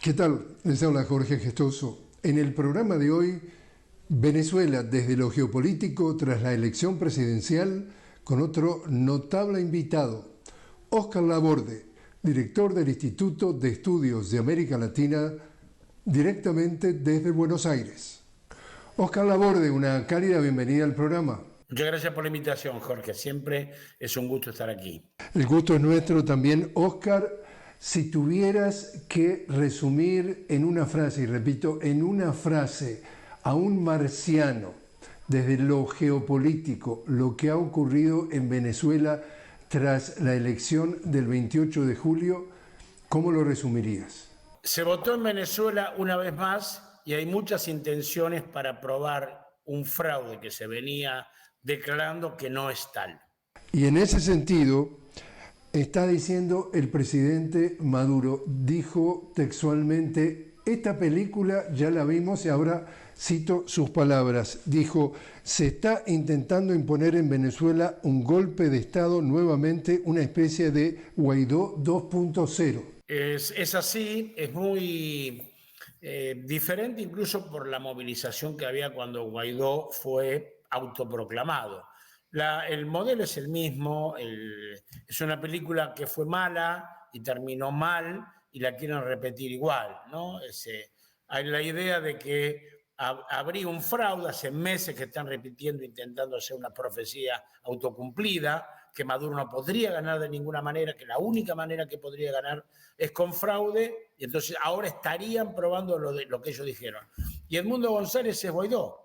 ¿Qué tal? Les habla Jorge Gestoso. En el programa de hoy, Venezuela desde lo geopolítico tras la elección presidencial, con otro notable invitado, Óscar Laborde, director del Instituto de Estudios de América Latina, directamente desde Buenos Aires. Óscar Laborde, una cálida bienvenida al programa. Muchas gracias por la invitación, Jorge. Siempre es un gusto estar aquí. El gusto es nuestro también, Óscar. Si tuvieras que resumir en una frase, y repito, en una frase, a un marciano, desde lo geopolítico, lo que ha ocurrido en Venezuela tras la elección del 28 de julio, ¿cómo lo resumirías? Se votó en Venezuela una vez más y hay muchas intenciones para probar un fraude que se venía declarando que no es tal. Y en ese sentido, está diciendo el presidente Maduro, dijo textualmente, esta película ya la vimos y ahora cito sus palabras, dijo, se está intentando imponer en Venezuela un golpe de Estado nuevamente, una especie de Guaidó 2.0. Es así, es muy diferente incluso por la movilización que había cuando Guaidó fue autoproclamado. El modelo es el mismo, es una película que fue mala y terminó mal y la quieren repetir igual, ¿no? Hay la idea de que habría un fraude, hace meses que están repitiendo, intentando hacer una profecía autocumplida, que Maduro no podría ganar de ninguna manera, que la única manera que podría ganar es con fraude, y entonces ahora estarían probando lo que ellos dijeron. Y Edmundo González es Guaidó.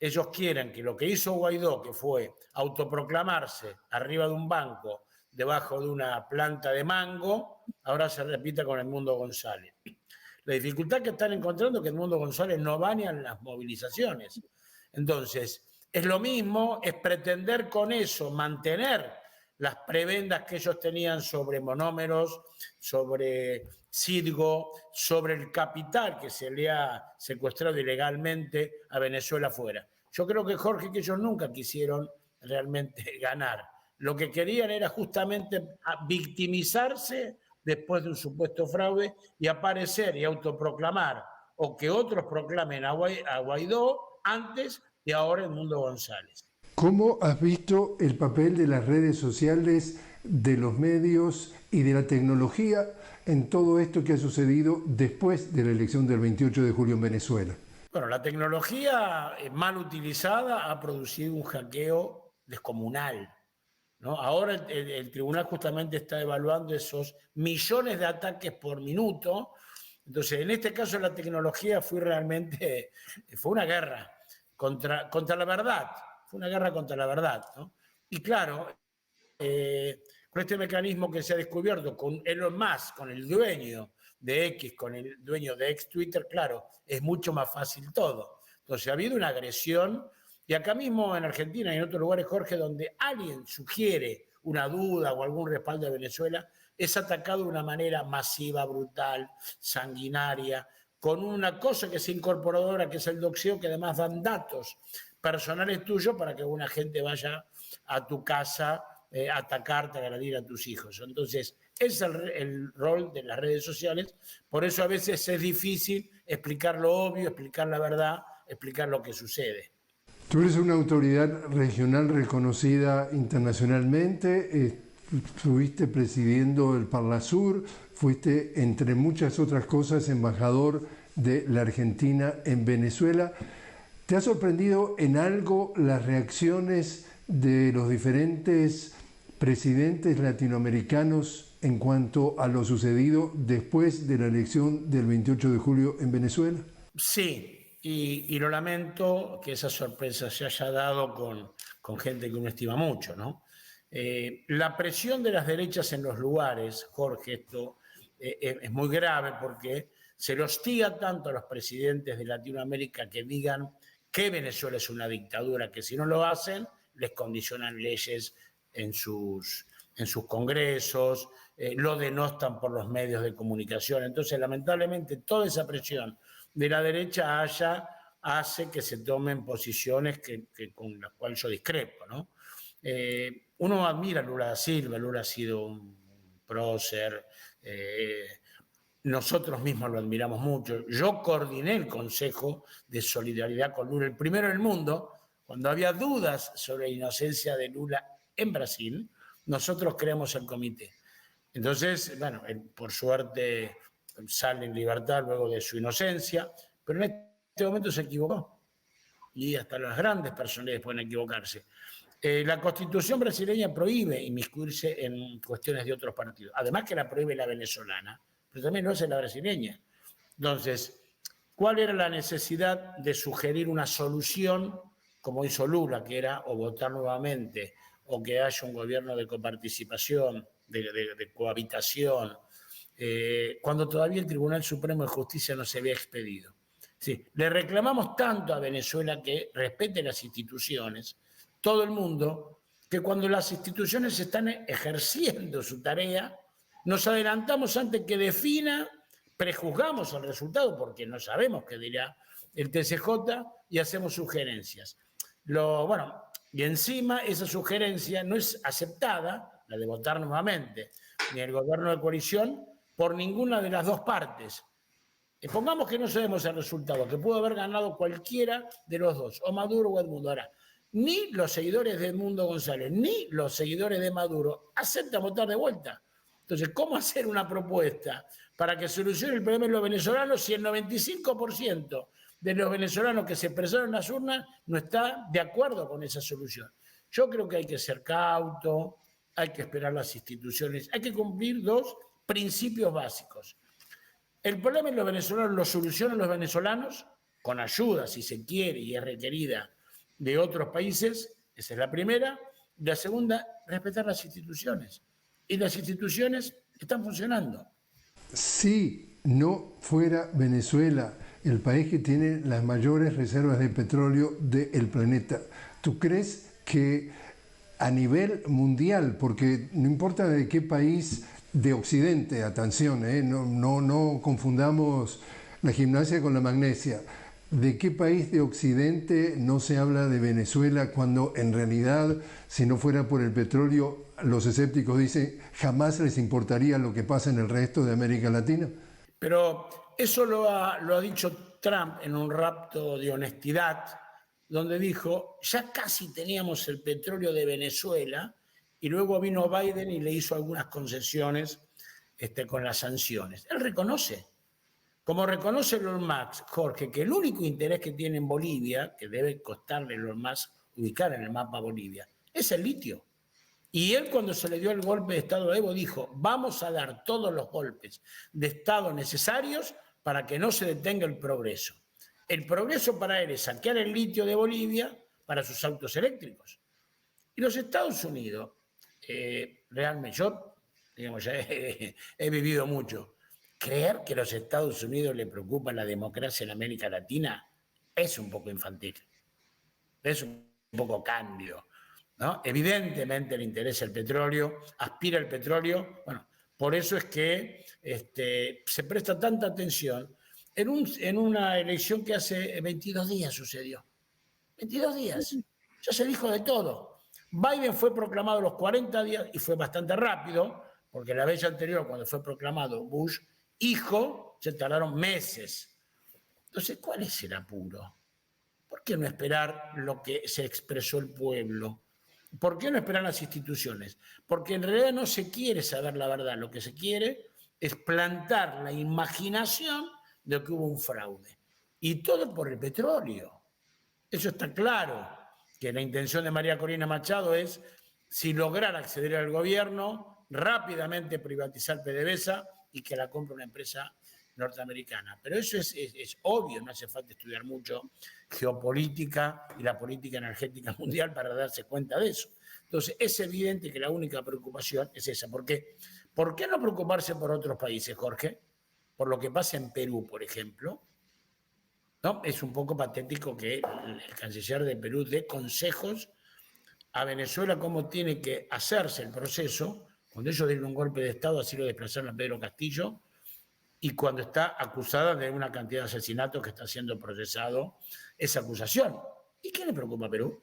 Ellos quieren que lo que hizo Guaidó, que fue autoproclamarse arriba de un banco, debajo de una planta de mango, ahora se repita con Edmundo González. La dificultad que están encontrando es que Edmundo González no va ni a las movilizaciones. Entonces, es lo mismo, es pretender con eso mantener las prebendas que ellos tenían sobre monómeros, sobre Citgo, sobre el capital que se le ha secuestrado ilegalmente a Venezuela afuera. Yo creo que, Jorge, que ellos nunca quisieron realmente ganar. Lo que querían era justamente victimizarse después de un supuesto fraude y aparecer y autoproclamar, o que otros proclamen a Guaidó antes y ahora Edmundo González. ¿Cómo has visto el papel de las redes sociales, de los medios y de la tecnología en todo esto que ha sucedido después de la elección del 28 de julio en Venezuela? Bueno, la tecnología mal utilizada ha producido un hackeo descomunal, ¿no? Ahora el tribunal justamente está evaluando esos millones de ataques por minuto. Entonces, en este caso la tecnología fue una guerra contra la verdad, fue una guerra contra la verdad, ¿no? Y claro, con este mecanismo que se ha descubierto con Elon Musk, con el dueño de X, con el dueño de ex Twitter, claro, es mucho más fácil todo. Entonces ha habido una agresión, y acá mismo en Argentina y en otros lugares, Jorge, donde alguien sugiere una duda o algún respaldo de Venezuela, es atacado de una manera masiva, brutal, sanguinaria, con una cosa que se incorporó ahora, que es el doxeo, que además dan datos personales tuyos para que una gente vaya a tu casa atacarte, agredir a tus hijos. Entonces, ese es el rol de las redes sociales. Por eso a veces es difícil explicar lo obvio, explicar la verdad, explicar lo que sucede. Tú eres una autoridad regional reconocida internacionalmente, estuviste presidiendo el Parlasur, fuiste, entre muchas otras cosas, embajador de la Argentina en Venezuela. ¿Te ha sorprendido en algo las reacciones de los diferentes presidentes latinoamericanos en cuanto a lo sucedido después de la elección del 28 de julio en Venezuela? Sí, y lo lamento que esa sorpresa se haya dado con gente que uno estima mucho, ¿no? La presión de las derechas en los lugares, Jorge, esto es muy grave porque se le hostiga tanto a los presidentes de Latinoamérica que digan que Venezuela es una dictadura, que si no lo hacen, les condicionan leyes en sus congresos, lo denostan por los medios de comunicación. Entonces, lamentablemente, toda esa presión de la derecha hace que se tomen posiciones con las cuales yo discrepo, ¿no? Uno admira a Lula da Silva, Lula ha sido un prócer, nosotros mismos lo admiramos mucho. Yo coordiné el Consejo de Solidaridad con Lula, el primero en el mundo, cuando había dudas sobre la inocencia de Lula en Brasil, nosotros creamos el comité. Entonces, bueno, él, por suerte sale en libertad luego de su inocencia, pero en este momento se equivocó. Y hasta las grandes personalidades pueden equivocarse. La Constitución brasileña prohíbe inmiscuirse en cuestiones de otros partidos. Además que la prohíbe la venezolana, pero también lo hace la brasileña. Entonces, ¿cuál era la necesidad de sugerir una solución como hizo Lula, que era o votar nuevamente o que haya un gobierno de coparticipación, de cohabitación, cuando todavía el Tribunal Supremo de Justicia no se había expedido? Sí, le reclamamos tanto a Venezuela que respete las instituciones, todo el mundo, que cuando las instituciones están ejerciendo su tarea, nos adelantamos antes que defina, prejuzgamos el resultado porque no sabemos qué dirá el TCJ y hacemos sugerencias. Bueno, y encima esa sugerencia no es aceptada, la de votar nuevamente, ni el gobierno de coalición, por ninguna de las dos partes. Pongamos que no sabemos el resultado, que pudo haber ganado cualquiera de los dos, o Maduro o Edmundo. Ahora, ni los seguidores de Edmundo González, ni los seguidores de Maduro aceptan votar de vuelta. Entonces, ¿cómo hacer una propuesta para que solucione el problema de los venezolanos si el 95% de los venezolanos que se expresaron en las urnas no está de acuerdo con esa solución? Yo creo que hay que ser cauto, hay que esperar las instituciones, hay que cumplir dos principios básicos. El problema en los venezolanos lo solucionan los venezolanos con ayuda, si se quiere y es requerida, de otros países. Esa es la primera. La segunda, respetar las instituciones. Y las instituciones están funcionando. Si no fuera Venezuela el país que tiene las mayores reservas de petróleo del planeta, ¿tú crees que a nivel mundial, porque no importa de qué país de Occidente, atención, no confundamos la gimnasia con la magnesia, ¿de qué país de Occidente no se habla de Venezuela cuando en realidad, si no fuera por el petróleo, los escépticos dicen jamás les importaría lo que pasa en el resto de América Latina? Pero eso lo ha dicho Trump en un rapto de honestidad, donde dijo, ya casi teníamos el petróleo de Venezuela, y luego vino Biden y le hizo algunas concesiones con las sanciones. Él reconoce, como reconoce Elon Musk, Jorge, que el único interés que tiene en Bolivia, que debe costarle a Elon Musk ubicar en el mapa Bolivia, es el litio. Y él, cuando se le dio el golpe de Estado a Evo, dijo, vamos a dar todos los golpes de Estado necesarios para que no se detenga el progreso. El progreso para él es saquear el litio de Bolivia para sus autos eléctricos. Y los Estados Unidos, realmente, yo digamos, ya he vivido mucho. Creer que a los Estados Unidos le preocupa la democracia en América Latina es un poco infantil, es un poco cambio, ¿no? Evidentemente le interesa el petróleo, aspira el petróleo, bueno, por eso es que se presta tanta atención en una elección que hace 22 días sucedió. 22 días, ya se dijo de todo. Biden fue proclamado a los 40 días y fue bastante rápido, porque la vez anterior, cuando fue proclamado Bush, hijo, se tardaron meses. Entonces, ¿cuál es el apuro? ¿Por qué no esperar lo que se expresó el pueblo? ¿Por qué no esperar las instituciones? Porque en realidad no se quiere saber la verdad, lo que se quiere es plantar la imaginación de que hubo un fraude. Y todo por el petróleo. Eso está claro, que la intención de María Corina Machado es, si lograr acceder al gobierno, rápidamente privatizar PDVSA y que la compre una empresa norteamericana. Pero eso es obvio, no hace falta estudiar mucho geopolítica y la política energética mundial para darse cuenta de eso. Entonces, es evidente que la única preocupación es esa. ¿Por qué? ¿Por qué no preocuparse por otros países, Jorge? Por lo que pasa en Perú, por ejemplo. ¿No? Es un poco patético que el canciller de Perú dé consejos a Venezuela cómo tiene que hacerse el proceso, cuando ellos dieron un golpe de Estado, así lo desplazaron a Pedro Castillo, y cuando está acusada de una cantidad de asesinatos que está siendo procesado esa acusación. ¿Y qué le preocupa a Perú?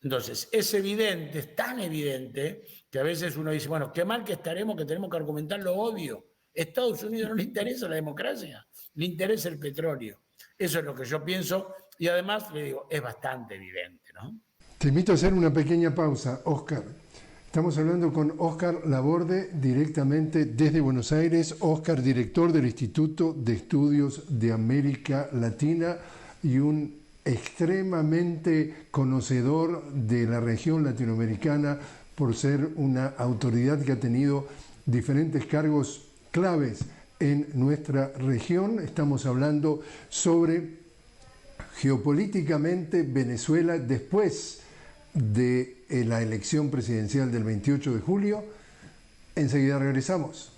Entonces, es evidente, es tan evidente, que a veces uno dice, bueno, qué mal que estaremos, que tenemos que argumentar lo obvio. Estados Unidos no le interesa la democracia, le interesa el petróleo. Eso es lo que yo pienso y además, le digo, es bastante evidente, ¿no? Te invito a hacer una pequeña pausa, Óscar. Estamos hablando con Óscar Laborde directamente desde Buenos Aires. Óscar, director del Instituto de Estudios de América Latina y un extremadamente conocedor de la región latinoamericana por ser una autoridad que ha tenido diferentes cargos claves en nuestra región. Estamos hablando sobre geopolíticamente Venezuela después de la elección presidencial del 28 de julio. Enseguida regresamos.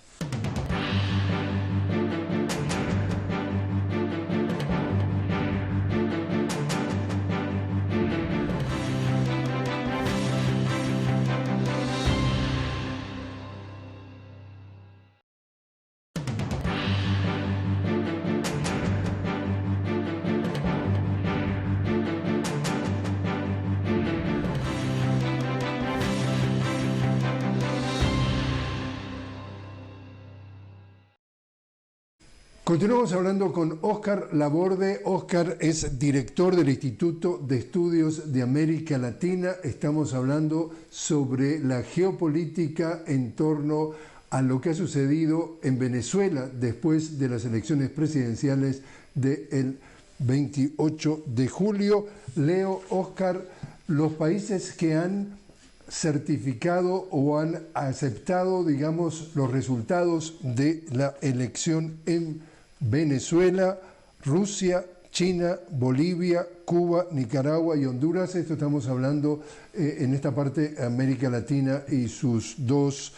Continuamos hablando con Óscar Laborde. Óscar es director del Instituto de Estudios de América Latina. Estamos hablando sobre la geopolítica en torno a lo que ha sucedido en Venezuela después de las elecciones presidenciales del 28 de julio. Leo, Óscar, los países que han certificado o han aceptado, digamos, los resultados de la elección en Venezuela: Rusia, China, Bolivia, Cuba, Nicaragua y Honduras. Esto estamos hablando en esta parte de América Latina y sus dos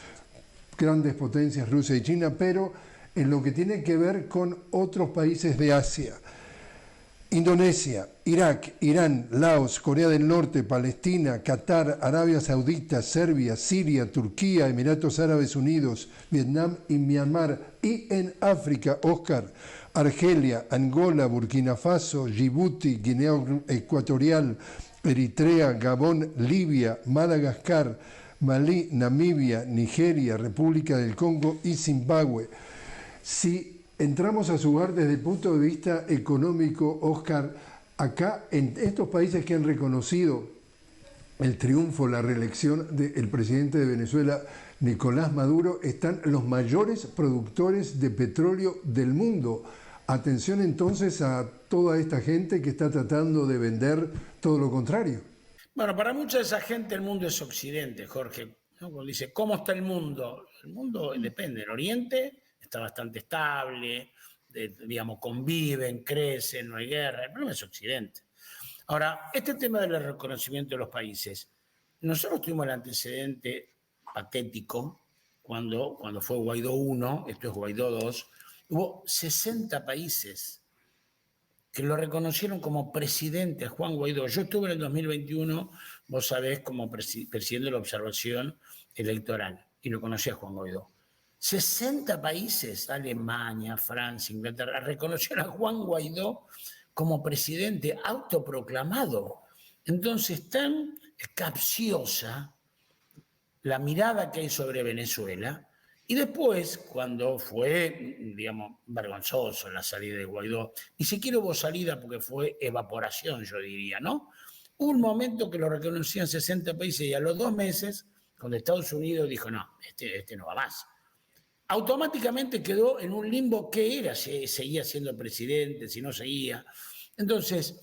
grandes potencias, Rusia y China, pero en lo que tiene que ver con otros países de Asia: Indonesia, Irak, Irán, Laos, Corea del Norte, Palestina, Qatar, Arabia Saudita, Serbia, Siria, Turquía, Emiratos Árabes Unidos, Vietnam y Myanmar. Y en África, Óscar, Argelia, Angola, Burkina Faso, Djibouti, Guinea Ecuatorial, Eritrea, Gabón, Libia, Madagascar, Malí, Namibia, Nigeria, República del Congo y Zimbabue. Si entramos a su hogar desde el punto de vista económico, Óscar, acá en estos países que han reconocido el triunfo, la reelección del presidente de Venezuela, Nicolás Maduro, están los mayores productores de petróleo del mundo. Atención entonces a toda esta gente que está tratando de vender todo lo contrario. Bueno, para mucha de esa gente el mundo es Occidente, Jorge, ¿no? Cuando dice, ¿cómo está el mundo? El mundo depende. El Oriente está bastante estable, digamos, conviven, crecen, no hay guerra. El problema es Occidente. Ahora, este tema del reconocimiento de los países, nosotros tuvimos el antecedente patético cuando fue Guaidó 1, esto es Guaidó 2, hubo 60 países que lo reconocieron como presidente a Juan Guaidó. Yo estuve en el 2021, vos sabés, como presidente de la observación electoral y lo conocí a Juan Guaidó. 60 países, Alemania, Francia, Inglaterra, reconocieron a Juan Guaidó como presidente autoproclamado. Entonces, tan capciosa la mirada que hay sobre Venezuela. Y después, cuando fue, digamos, vergonzoso la salida de Guaidó, ni siquiera hubo salida porque fue evaporación, yo diría, ¿no? Hubo un momento que lo reconocían 60 países y a los 2 meses, cuando Estados Unidos dijo, no, este no va más, automáticamente quedó en un limbo. ¿Qué era? Si seguía siendo presidente, si no seguía. Entonces,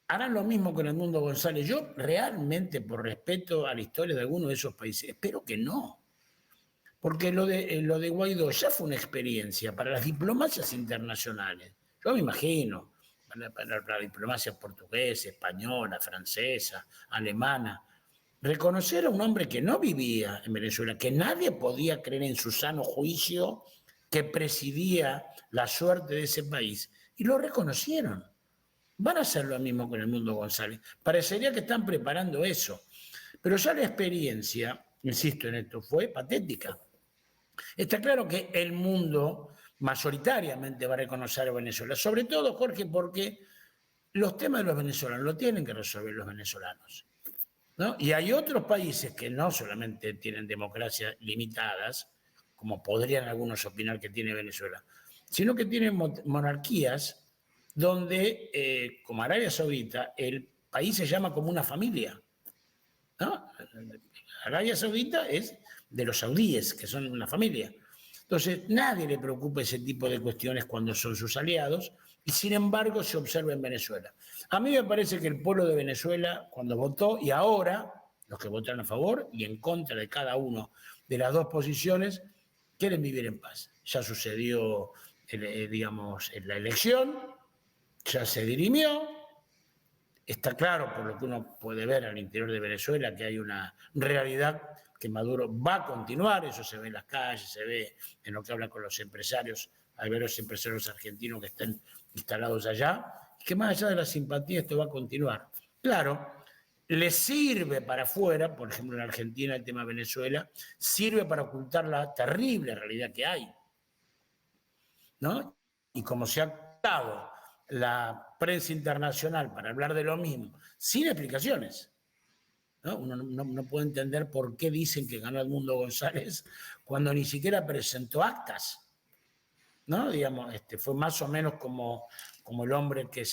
harán lo mismo con Edmundo González. Yo realmente, por respeto a la historia de algunos de esos países, espero que no. Porque lo de Guaidó ya fue una experiencia para las diplomacias internacionales. Yo me imagino, para la diplomacia portuguesa, española, francesa, alemana, reconocer a un hombre que no vivía en Venezuela, que nadie podía creer en su sano juicio, que presidía la suerte de ese país, y lo reconocieron. Van a hacer lo mismo con Edmundo González. Parecería que están preparando eso. Pero ya la experiencia, insisto en esto, fue patética. Está claro que el mundo mayoritariamente va a reconocer a Venezuela, sobre todo, Jorge, porque los temas de los venezolanos lo tienen que resolver los venezolanos, ¿no? Y hay otros países que no solamente tienen democracias limitadas, como podrían algunos opinar que tiene Venezuela, sino que tiene monarquías donde, como Arabia Saudita, el país se llama como una familia, ¿no? Arabia Saudita es de los saudíes, que son una familia. Entonces, nadie le preocupa ese tipo de cuestiones cuando son sus aliados, y sin embargo se observa en Venezuela. A mí me parece que el pueblo de Venezuela, cuando votó, y ahora los que votaron a favor y en contra de cada uno de las dos posiciones, quieren vivir en paz. Ya sucedió, digamos, en la elección, ya se dirimió. Está claro, por lo que uno puede ver al interior de Venezuela, que hay una realidad que Maduro va a continuar. Eso se ve en las calles, se ve en lo que habla con los empresarios, hay varios empresarios argentinos que están instalados allá, y que más allá de la simpatía esto va a continuar. Claro, le sirve para afuera, por ejemplo en Argentina el tema de Venezuela, sirve para ocultar la terrible realidad que hay, ¿no? Y como se ha dado la prensa internacional para hablar de lo mismo, sin explicaciones, ¿no? Uno no puede entender por qué dicen que ganó Edmundo González cuando ni siquiera presentó actas, ¿no? Digamos, fue más o menos como el hombre que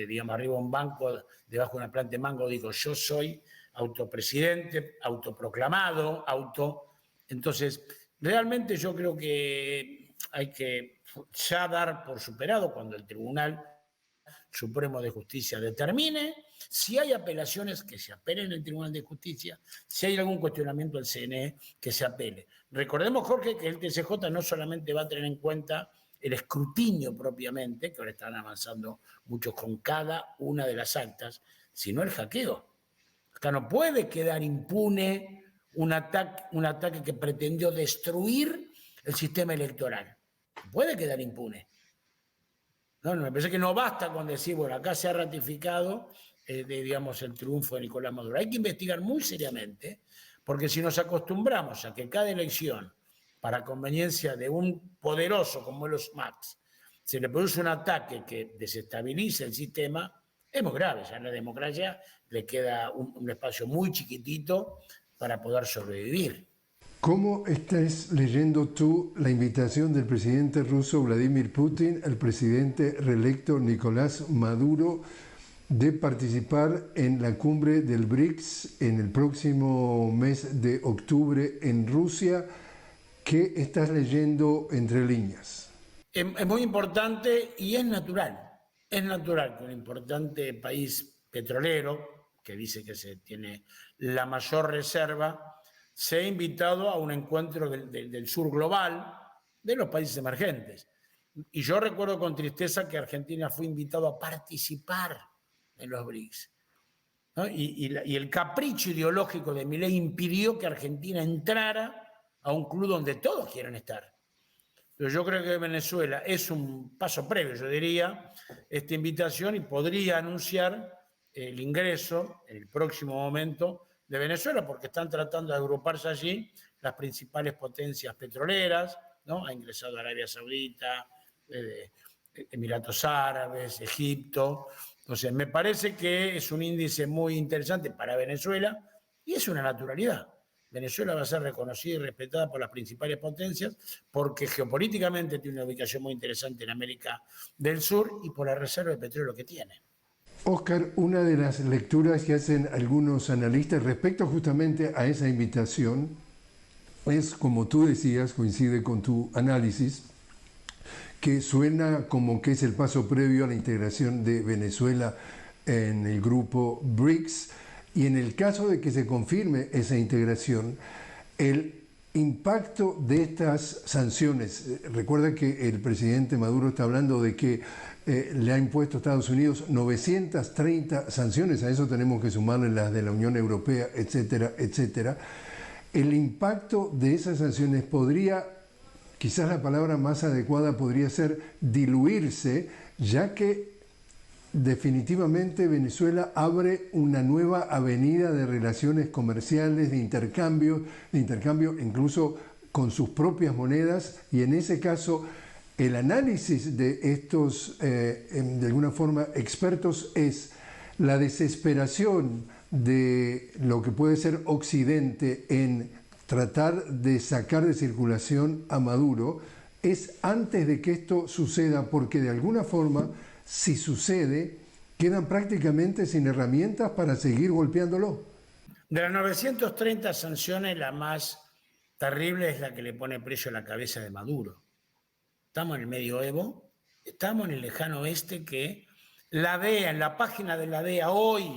digamos, arriba de un banco, debajo de una planta de mango, dijo, yo soy autopresidente, autoproclamado, Entonces, realmente yo creo que hay que ya dar por superado cuando el Tribunal Supremo de Justicia determine. Si hay apelaciones, que se apelen en el Tribunal de Justicia. Si hay algún cuestionamiento al CNE, que se apele. Recordemos, Jorge, que el TCJ no solamente va a tener en cuenta el escrutinio propiamente, que ahora están avanzando muchos con cada una de las actas, sino el hackeo. Acá no puede quedar impune un ataque que pretendió destruir el sistema electoral. No puede quedar impune. No, me parece que no basta con decir, bueno, acá se ha ratificado, digamos, el triunfo de Nicolás Maduro. Hay que investigar muy seriamente, porque si nos acostumbramos a que cada elección, para conveniencia de un poderoso como los Max, se le produce un ataque que desestabiliza el sistema, es muy grave. Ya en la democracia le queda un espacio muy chiquitito para poder sobrevivir. ¿Cómo estás leyendo tú la invitación del presidente ruso Vladimir Putin al presidente reelecto Nicolás Maduro de participar en la cumbre del BRICS en el próximo mes de octubre en Rusia? ¿Qué estás leyendo entre líneas? Es muy importante y es natural. Es natural que un importante país petrolero, que dice que se tiene la mayor reserva, se ha invitado a un encuentro del sur global de los países emergentes. Y yo recuerdo con tristeza que Argentina fue invitado a participar en los BRICS, ¿no? Y el capricho ideológico de Milei impidió que Argentina entrara a un club donde todos quieren estar. Pero yo creo que Venezuela es un paso previo, yo diría, esta invitación, y podría anunciar el ingreso en el próximo momento de Venezuela, porque están tratando de agruparse allí las principales potencias petroleras, ¿no? Ha ingresado Arabia Saudita, Emiratos Árabes, Egipto. Entonces, me parece que es un índice muy interesante para Venezuela y es una naturalidad. Venezuela va a ser reconocida y respetada por las principales potencias porque geopolíticamente tiene una ubicación muy interesante en América del Sur y por la reserva de petróleo que tiene. Óscar, una de las lecturas que hacen algunos analistas respecto justamente a esa invitación es, como tú decías, coincide con tu análisis, que suena como que es el paso previo a la integración de Venezuela en el grupo BRICS, y en el caso de que se confirme esa integración, el impacto de estas sanciones, recuerda que el presidente Maduro está hablando de que le ha impuesto a Estados Unidos 930 sanciones, a eso tenemos que sumarle las de la Unión Europea, etcétera, etcétera. El impacto de esas sanciones podría, quizás la palabra más adecuada podría ser diluirse, ya que definitivamente Venezuela abre una nueva avenida de relaciones comerciales, de intercambio incluso con sus propias monedas, y en ese caso el análisis de estos, de alguna forma, expertos es la desesperación de lo que puede ser Occidente en tratar de sacar de circulación a Maduro es antes de que esto suceda, porque de alguna forma, si sucede, quedan prácticamente sin herramientas para seguir golpeándolo. De las 930 sanciones, la más terrible es la que le pone precio a la cabeza de Maduro. Estamos en el medioevo, estamos en el lejano oeste, que la DEA, en la página de la DEA hoy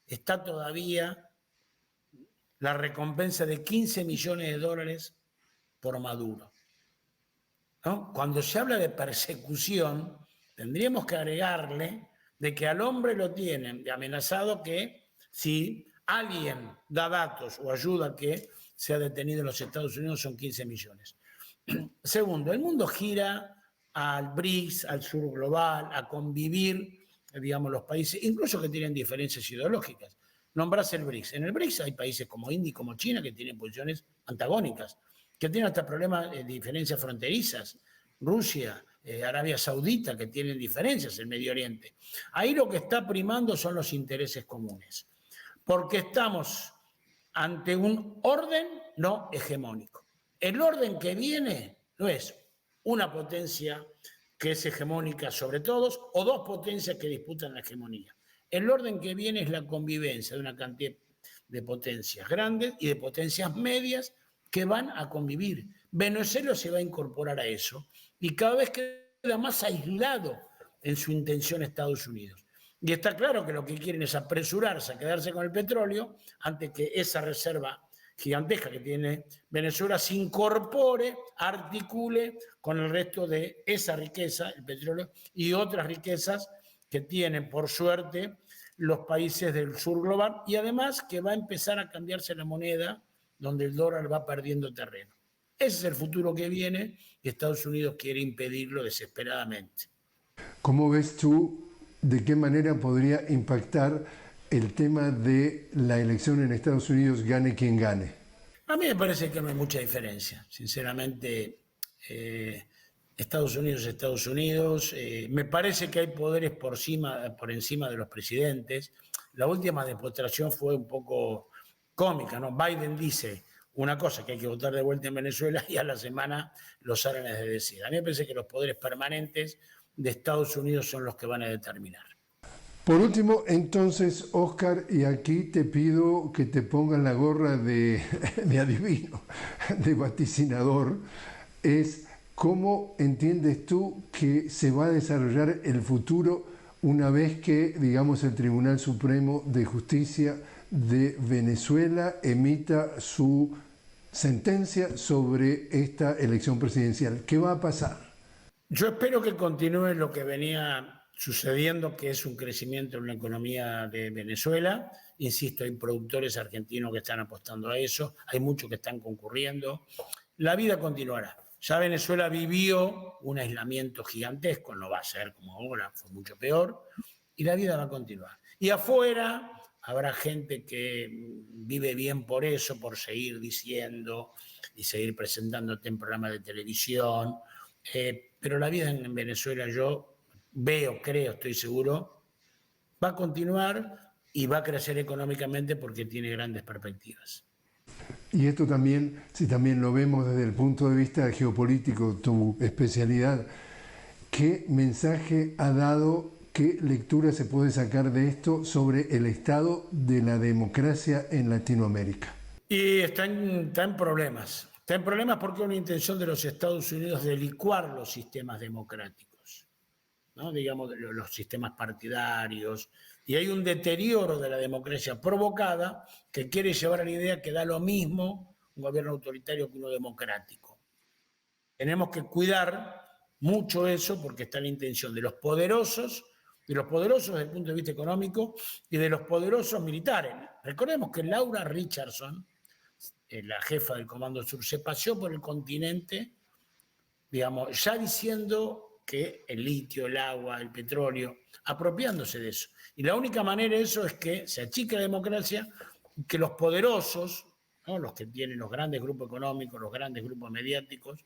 está todavía la recompensa de $15 millones por Maduro, ¿no? Cuando se habla de persecución, tendríamos que agregarle de que al hombre lo tienen de amenazado, que si alguien da datos o ayuda a que sea detenido en los Estados Unidos son 15 millones. Segundo, el mundo gira al BRICS, al sur global, a convivir, digamos, los países, incluso que tienen diferencias ideológicas. Nombrás el BRICS. En el BRICS hay países como India y como China que tienen posiciones antagónicas, que tienen hasta problemas de diferencias fronterizas. Rusia, Arabia Saudita, que tienen diferencias en Medio Oriente. Ahí lo que está primando son los intereses comunes, porque estamos ante un orden no hegemónico. El orden que viene no es una potencia que es hegemónica sobre todos o dos potencias que disputan la hegemonía. El orden que viene es la convivencia de una cantidad de potencias grandes y de potencias medias que van a convivir. Venezuela se va a incorporar a eso y cada vez queda más aislado en su intención Estados Unidos. Y está claro que lo que quieren es apresurarse a quedarse con el petróleo antes que esa reserva gigantesca que tiene Venezuela se incorpore, articule con el resto de esa riqueza, el petróleo, y otras riquezas que tienen, por suerte, los países del sur global, y además que va a empezar a cambiarse la moneda, donde el dólar va perdiendo terreno. Ese es el futuro que viene y Estados Unidos quiere impedirlo desesperadamente. ¿Cómo ves tú de qué manera podría impactar el tema de la elección en Estados Unidos, gane quien gane? A mí me parece que no hay mucha diferencia. Sinceramente, Estados Unidos es Estados Unidos. Me parece que hay poderes por encima de los presidentes. La última demostración fue un poco cómica, ¿no? Biden dice una cosa, que hay que votar de vuelta en Venezuela, y a la semana los árabes deciden. A mí me parece que los poderes permanentes de Estados Unidos son los que van a determinar. Por último, entonces, Óscar, y aquí te pido que te pongan la gorra de adivino, de vaticinador, es cómo entiendes tú que se va a desarrollar el futuro una vez que, digamos, el Tribunal Supremo de Justicia de Venezuela emita su sentencia sobre esta elección presidencial. ¿Qué va a pasar? Yo espero que continúe lo que venía sucediendo, que es un crecimiento en la economía de Venezuela. Insisto, hay productores argentinos que están apostando a eso, hay muchos que están concurriendo. La vida continuará. Ya Venezuela vivió un aislamiento gigantesco, no va a ser como ahora, fue mucho peor, y la vida va a continuar. Y afuera habrá gente que vive bien por eso, por seguir diciendo y seguir presentándote en programas de televisión, pero la vida en Venezuela, yo veo, creo, estoy seguro, va a continuar y va a crecer económicamente porque tiene grandes perspectivas. Y esto también, si también lo vemos desde el punto de vista geopolítico, tu especialidad, ¿qué mensaje ha dado, qué lectura se puede sacar de esto sobre el estado de la democracia en Latinoamérica? Y está en problemas. Está en problemas porque hay una intención de los Estados Unidos de licuar los sistemas democráticos, ¿no? Digamos, los sistemas partidarios, y hay un deterioro de la democracia provocada que quiere llevar a la idea que da lo mismo un gobierno autoritario que uno democrático. Tenemos que cuidar mucho eso porque está la intención de los poderosos desde el punto de vista económico y de los poderosos militares. Recordemos que Laura Richardson, la jefa del Comando Sur, se paseó por el continente, digamos, ya diciendo que el litio, el agua, el petróleo, apropiándose de eso. Y la única manera de eso es que se achique la democracia, que los poderosos, ¿no? Los que tienen los grandes grupos económicos, los grandes grupos mediáticos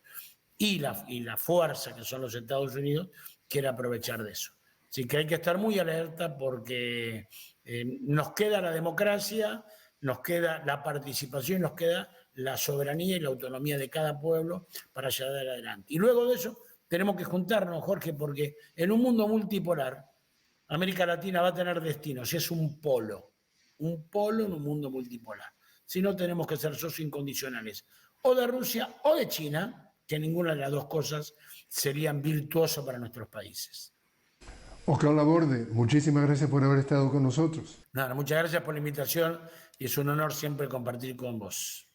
y la fuerza que son los Estados Unidos, quieran aprovechar de eso. Así que hay que estar muy alerta porque nos queda la democracia, nos queda la participación, nos queda la soberanía y la autonomía de cada pueblo para llevar adelante. Y luego de eso tenemos que juntarnos, Jorge, porque en un mundo multipolar, América Latina va a tener destino, si es un polo en un mundo multipolar. Si no, tenemos que ser socios incondicionales o de Rusia o de China, que ninguna de las dos cosas serían virtuosas para nuestros países. Oscar Laborde, muchísimas gracias por haber estado con nosotros. Nada, muchas gracias por la invitación y es un honor siempre compartir con vos.